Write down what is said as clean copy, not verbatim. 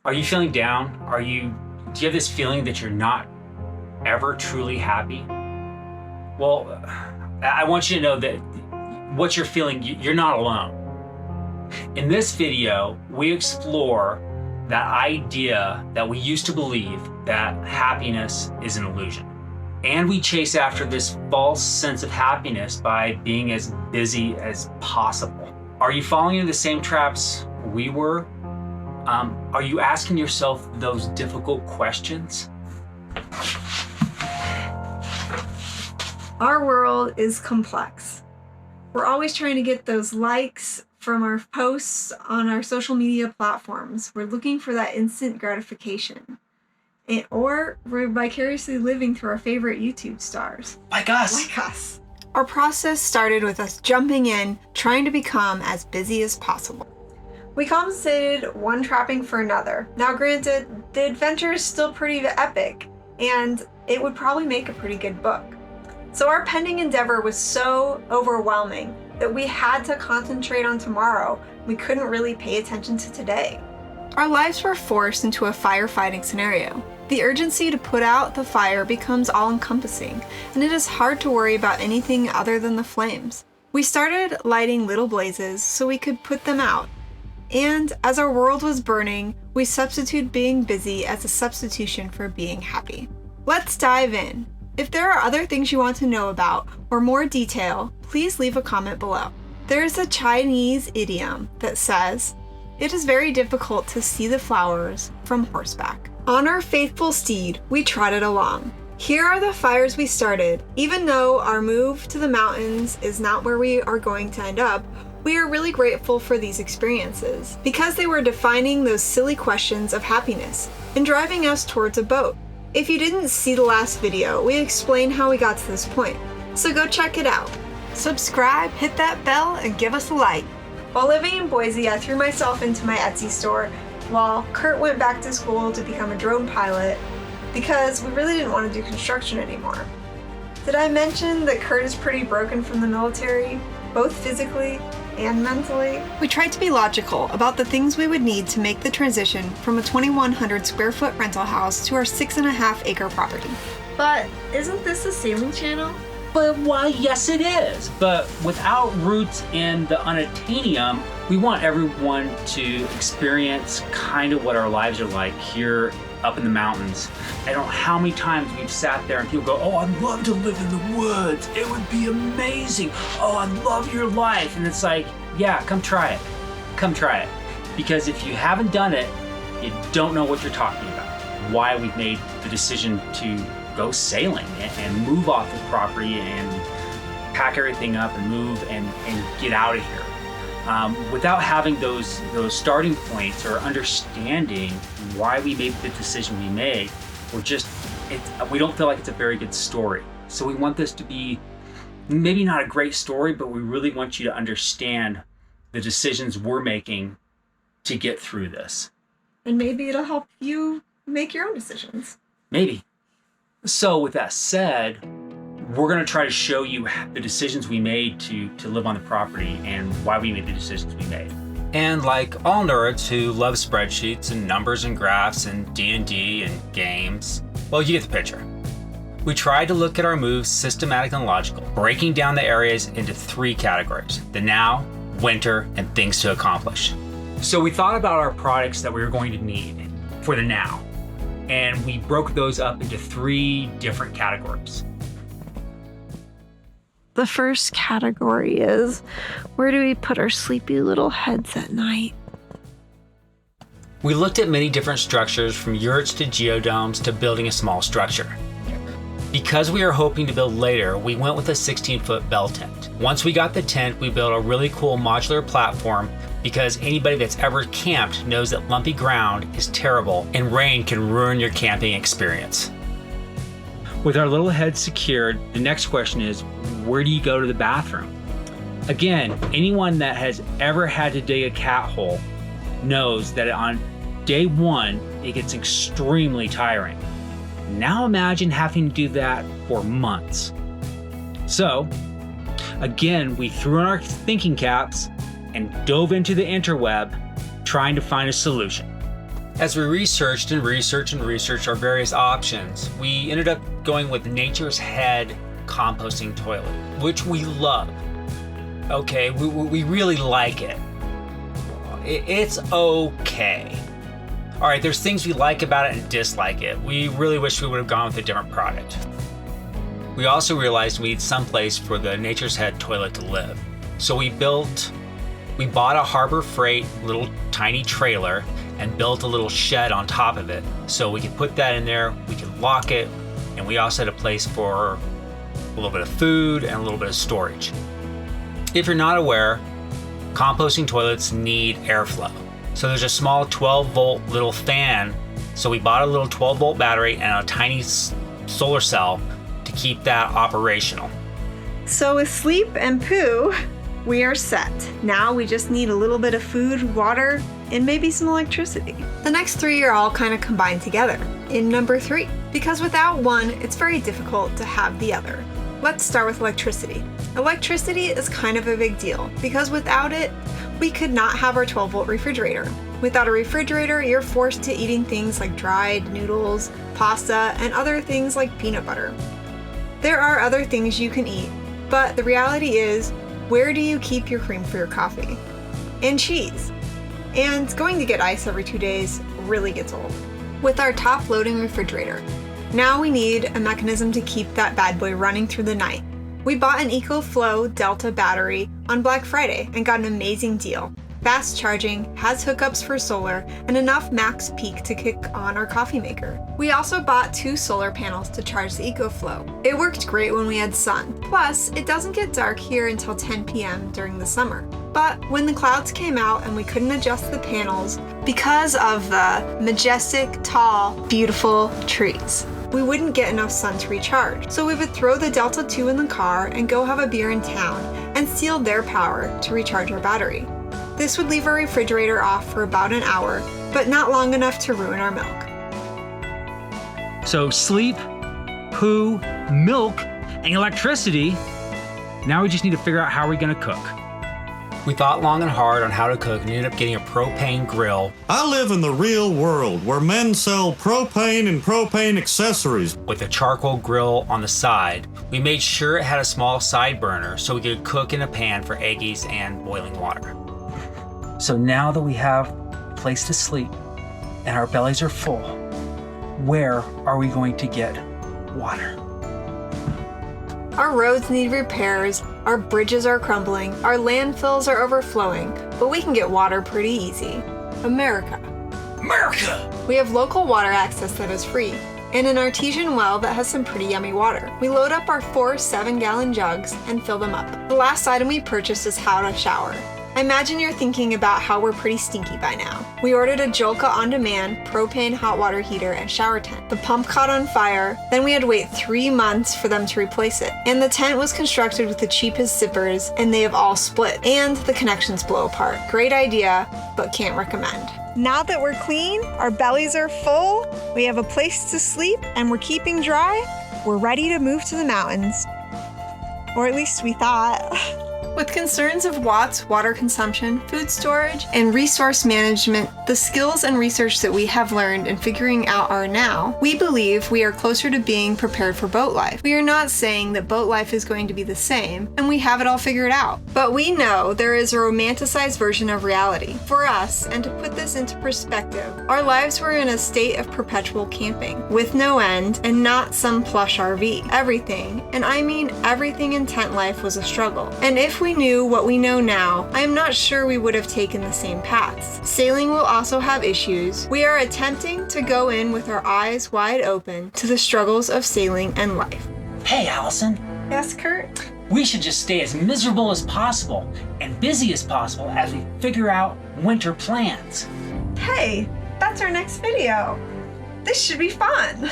Are you feeling down? Do you have this feeling that you're not ever truly happy? Well, I want you to know that what you're feeling, you're not alone. In this video, we explore that idea that we used to believe that happiness is an illusion. And we chase after this false sense of happiness by being as busy as possible. Are you falling into the same traps we were? Are you asking yourself those difficult questions? Our world is complex. We're always trying to get those likes from our posts on our social media platforms. We're looking for that instant gratification. Or we're vicariously living through our favorite YouTube stars. Like us. Our process started with us jumping in, trying to become as busy as possible. We compensated one trapping for another. Now granted, the adventure is still pretty epic, and it would probably make a pretty good book. So our pending endeavor was so overwhelming that we had to concentrate on tomorrow. We couldn't really pay attention to today. Our lives were forced into a firefighting scenario. The urgency to put out the fire becomes all-encompassing, and it is hard to worry about anything other than the flames. We started lighting little blazes so we could put them out. And as our world was burning, we substituted being busy as a substitution for being happy. Let's dive in. If there are other things you want to know about or more detail, please leave a comment below. There is a Chinese idiom that says, "It is very difficult to see the flowers from horseback." On our faithful steed, we trotted along. Here are the fires we started. Even though our move to the mountains is not where we are going to end up, we are really grateful for these experiences because they were defining those silly questions of happiness and driving us towards a boat. If you didn't see the last video, we explained how we got to this point, so go check it out. Subscribe, hit that bell, and give us a like. While living in Boise, I threw myself into my Etsy store while Kurt went back to school to become a drone pilot because we really didn't want to do construction anymore. Did I mention that Kurt is pretty broken from the military, both physically and mentally? We tried to be logical about the things we would need to make the transition from a 2,100 square foot rental house to our 6.5 acre property. But isn't this a sailing channel? But why, yes it is. But without roots in the unattainium, we want everyone to experience kind of what our lives are like here up in the mountains. I don't know how many times we've sat there and people go, "Oh, I'd love to live in the woods. It would be amazing. Oh, I love your life." And it's like, yeah, come try it. Come try it. Because if you haven't done it, you don't know what you're talking about. Why we've made the decision to go sailing and move off the property and pack everything up and move and get out of here. Without having those starting points or understanding why we made the decision we made, we don't feel like it's a very good story. So we want this to be maybe not a great story, but we really want you to understand the decisions we're making to get through this. And maybe it'll help you make your own decisions. Maybe. So with that said, we're going to try to show you the decisions we made to live on the property and why we made the decisions we made. And like all nerds who love spreadsheets and numbers and graphs and D&D and games, well, you get the picture. We tried to look at our moves systematic and logical, breaking down the areas into 3 categories: the now, winter, and things to accomplish. So we thought about our products that we were going to need for the now, and we broke those up into 3 different categories. The first category is, where do we put our sleepy little heads at night? We looked at many different structures, from yurts to geodomes to building a small structure. Because we are hoping to build later, we went with a 16-foot bell tent. Once we got the tent, we built a really cool modular platform because anybody that's ever camped knows that lumpy ground is terrible and rain can ruin your camping experience. With our little heads secured, the next question is, where do you go to the bathroom? Again, anyone that has ever had to dig a cat hole knows that on day 1, it gets extremely tiring. Now imagine having to do that for months. So, again, we threw on our thinking caps and dove into the interweb trying to find a solution. As we researched our various options, we ended up going with Nature's Head composting toilet, which we love. Okay, we really like it. It's okay. All right, there's things we like about it and dislike it. We really wish we would have gone with a different product. We also realized we need someplace for the Nature's Head toilet to live. So we bought a Harbor Freight little tiny trailer and built a little shed on top of it. So we could put that in there, we could lock it, and we also had a place for a little bit of food and a little bit of storage. If you're not aware, composting toilets need airflow. So there's a small 12-volt little fan. So we bought a little 12-volt battery and a tiny solar cell to keep that operational. So with sleep and poo, we are set. Now we just need a little bit of food, water, and maybe some electricity. The next three are all kind of combined together in number 3, because without one, it's very difficult to have the other. Let's start with electricity. Electricity is kind of a big deal because without it, we could not have our 12-volt refrigerator. Without a refrigerator, you're forced to eating things like dried noodles, pasta, and other things like peanut butter. There are other things you can eat, but the reality is, where do you keep your cream for your coffee? And cheese. And going to get ice every 2 days really gets old. With our top-loading refrigerator, now we need a mechanism to keep that bad boy running through the night. We bought an EcoFlow Delta battery on Black Friday and got an amazing deal. Fast charging, has hookups for solar, and enough max peak to kick on our coffee maker. We also bought 2 solar panels to charge the EcoFlow. It worked great when we had sun. Plus, it doesn't get dark here until 10 p.m. during the summer. But when the clouds came out and we couldn't adjust the panels because of the majestic, tall, beautiful trees, we wouldn't get enough sun to recharge. So we would throw the Delta 2 in the car and go have a beer in town and steal their power to recharge our battery. This would leave our refrigerator off for about an hour, but not long enough to ruin our milk. So sleep, poo, milk, and electricity. Now we just need to figure out how we're gonna cook. We thought long and hard on how to cook and ended up getting a propane grill. I live in the real world where men sell propane and propane accessories. With a charcoal grill on the side. We made sure it had a small side burner so we could cook in a pan for eggies and boiling water. So now that we have a place to sleep and our bellies are full, where are we going to get water? Our roads need repairs, our bridges are crumbling, our landfills are overflowing, but we can get water pretty easy. America. We have local water access that is free, and an artesian well that has some pretty yummy water. We load up our 4 7-gallon jugs and fill them up. The last item we purchased is how to shower. I imagine you're thinking about how we're pretty stinky by now. We ordered a Jolka on-demand propane hot water heater and shower tent. The pump caught on fire, then we had to wait 3 months for them to replace it. And the tent was constructed with the cheapest zippers, and they have all split. And the connections blow apart. Great idea, but can't recommend. Now that we're clean, our bellies are full, we have a place to sleep, and we're keeping dry, we're ready to move to the mountains. Or at least we thought. With concerns of watts, water consumption, food storage, and resource management, the skills and research that we have learned in figuring out our now, we believe we are closer to being prepared for boat life. We are not saying that boat life is going to be the same, and we have it all figured out. But we know there is a romanticized version of reality. For us, and to put this into perspective, our lives were in a state of perpetual camping, with no end, and not some plush RV. Everything, and I mean everything in tent life was a struggle. And if we knew what we know now, I am not sure we would have taken the same paths. Sailing will also have issues. We are attempting to go in with our eyes wide open to the struggles of sailing and life. Hey, Allison. Yes, Kurt? We should just stay as miserable as possible and busy as possible as we figure out winter plans. Hey, that's our next video. This should be fun.